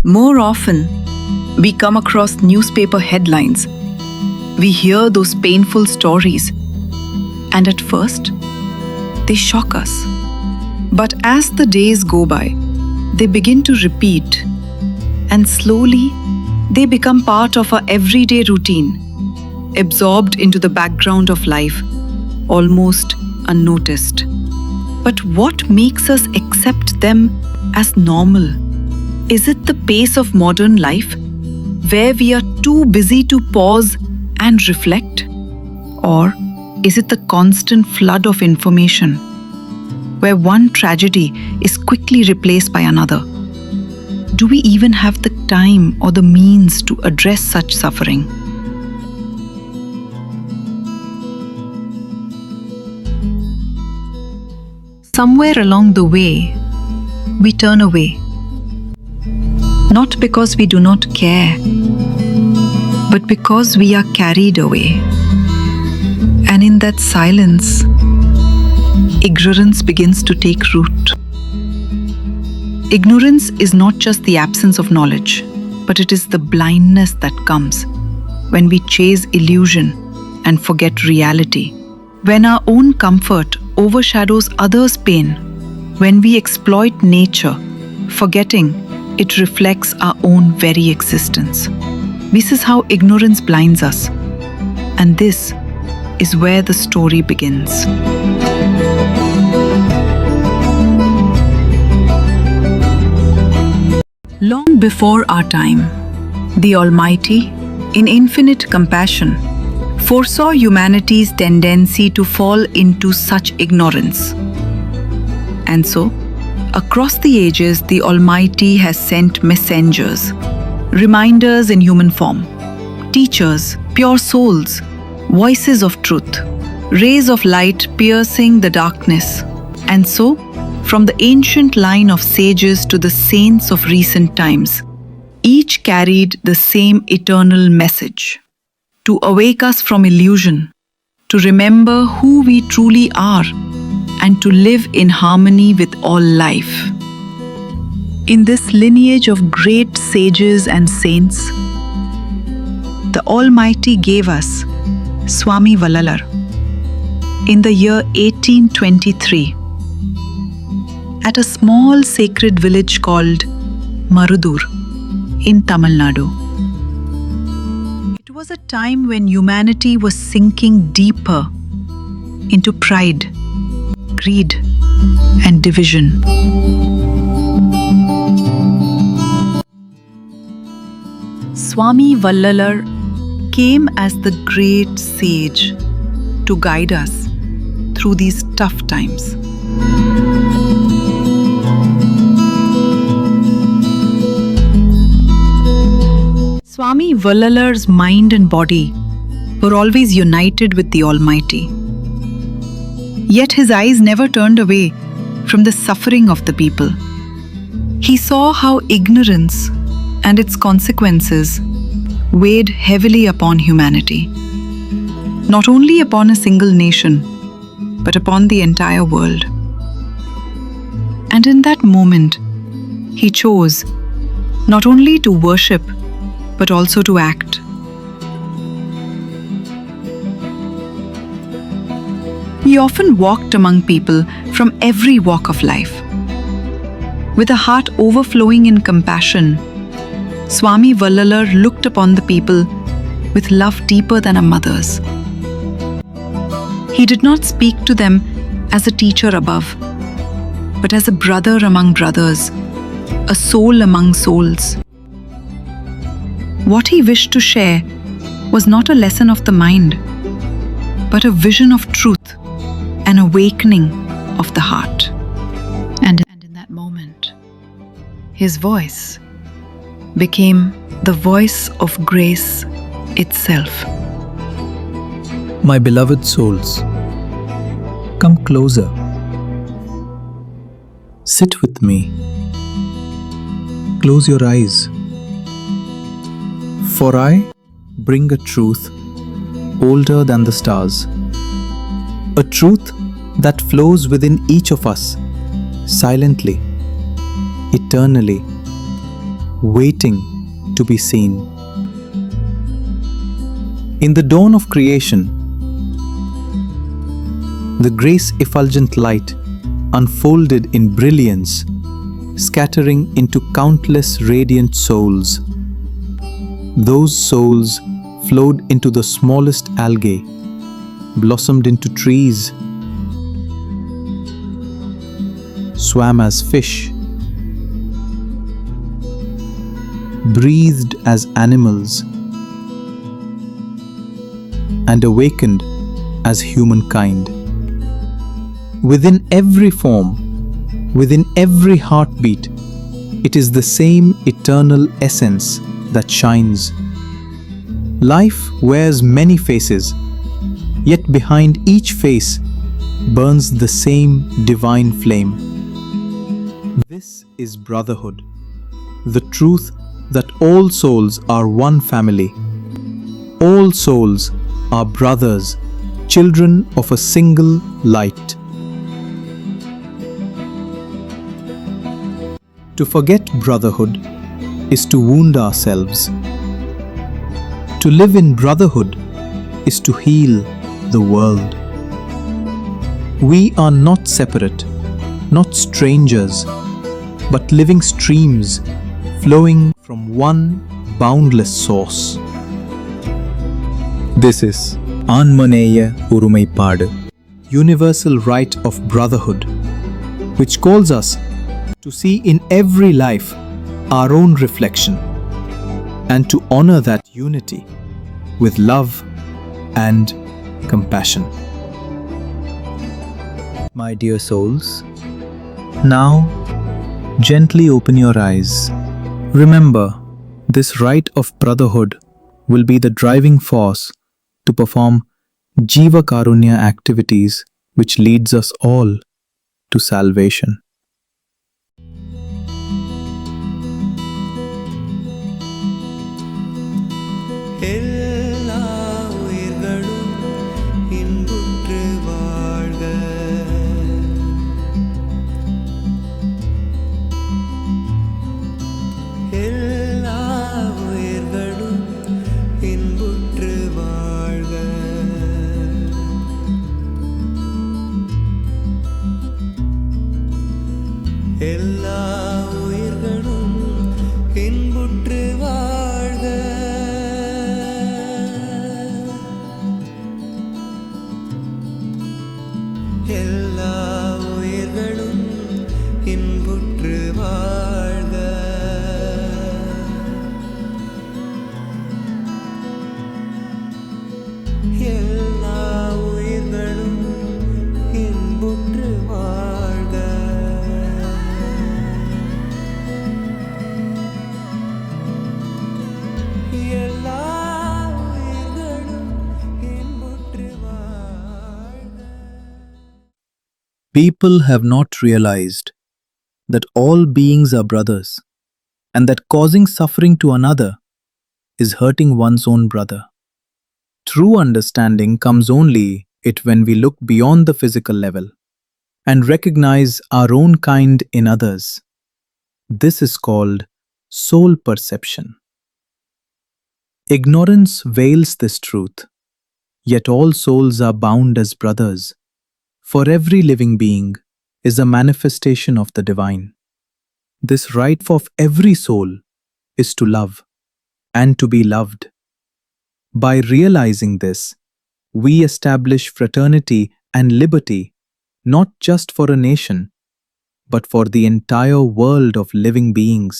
More often, we come across newspaper headlines. We hear those painful stories, and at first, they shock us. But as the days go by, they begin to repeat, and slowly, they become part of our everyday routine, absorbed into the background of life, almost unnoticed. But what makes us accept them as normal? Is it the pace of modern life, where we are too busy to pause and reflect? Or is it the constant flood of information, where one tragedy is quickly replaced by another? Do we even have the time or the means to address such suffering? Somewhere along the way, we turn away. Not because we do not care, but because we are carried away. And in that silence, ignorance begins to take root. Ignorance is not just the absence of knowledge, but it is the blindness that comes when we chase illusion and forget reality. When our own comfort overshadows others' pain, when we exploit nature, forgetting it reflects our own very existence. This is how ignorance blinds us, and this is where the story begins. Long before our time, the Almighty, in infinite compassion, foresaw humanity's tendency to fall into such ignorance. And so, across the ages, the Almighty has sent messengers, reminders in human form, teachers, pure souls, voices of truth, rays of light piercing the darkness. And so, from the ancient line of sages to the saints of recent times, each carried the same eternal message: to awake us from illusion, to remember who we truly are, and to live in harmony with all life. In this lineage of great sages and saints, the Almighty gave us Swami Vallalar in the year 1823 at a small sacred village called Marudur in Tamil Nadu. It was a time when humanity was sinking deeper into pride, greed, and division. Swami Vallalar came as the great sage to guide us through these tough times. Swami Vallalar's mind and body were always united with the Almighty. Yet his eyes never turned away from the suffering of the people. He saw how ignorance and its consequences weighed heavily upon humanity, not only upon a single nation, but upon the entire world. And in that moment, he chose not only to worship, but also to act. He often walked among people from every walk of life. With a heart overflowing in compassion, Swami Vallalar looked upon the people with love deeper than a mother's. He did not speak to them as a teacher above, but as a brother among brothers, a soul among souls. What he wished to share was not a lesson of the mind, but a vision of truth, an awakening of the heart. And in that moment, his voice became the voice of grace itself. My beloved souls, come closer. Sit with me. Close your eyes. For I bring a truth older than the stars, a truth that flows within each of us, silently, eternally, waiting to be seen. In the dawn of creation, the grace effulgent light unfolded in brilliance, scattering into countless radiant souls. Those souls flowed into the smallest algae, blossomed into trees, swam as fish, breathed as animals, and awakened as humankind. Within every form, within every heartbeat, it is the same eternal essence that shines. Life wears many faces, yet behind each face burns the same divine flame. This is brotherhood, the truth that all souls are one family. All souls are brothers, children of a single light. To forget brotherhood is to wound ourselves. To live in brotherhood is to heal the world. We are not separate, not strangers, but living streams flowing from one boundless source. This is Anmaneya Urumaipadu, universal right of brotherhood, which calls us to see in every life our own reflection and to honor that unity with love and compassion. My dear souls, now gently open your eyes. Remember, this rite of brotherhood will be the driving force to perform Jiva Karunya activities which leads us all to salvation. எல்லா உயிர்களும் இன்புற்று வாழ்க. எல்லா உயிர்களும் இன்புற்று வாழ்க. எல்லா உயிர்களும் இன்புற்று வாழ்க. எல்லா உயிர்களும் இன்புற்று வாழ்க. எல்லா உயிர்களும் இன்புற்று வாழ்க. எல்லா உயிர்களும் இன்புற்று வாழ்க. People have not realized that all beings are brothers and that causing suffering to another is hurting one's own brother. True understanding comes only when we look beyond the physical level and recognize our own kind in others. This is called soul perception. Ignorance veils this truth, yet all souls are bound as brothers, for every living being is a manifestation of the divine. This right of every soul is to love and to be loved. By realizing this, we establish fraternity and liberty not just for a nation, but for the entire world of living beings.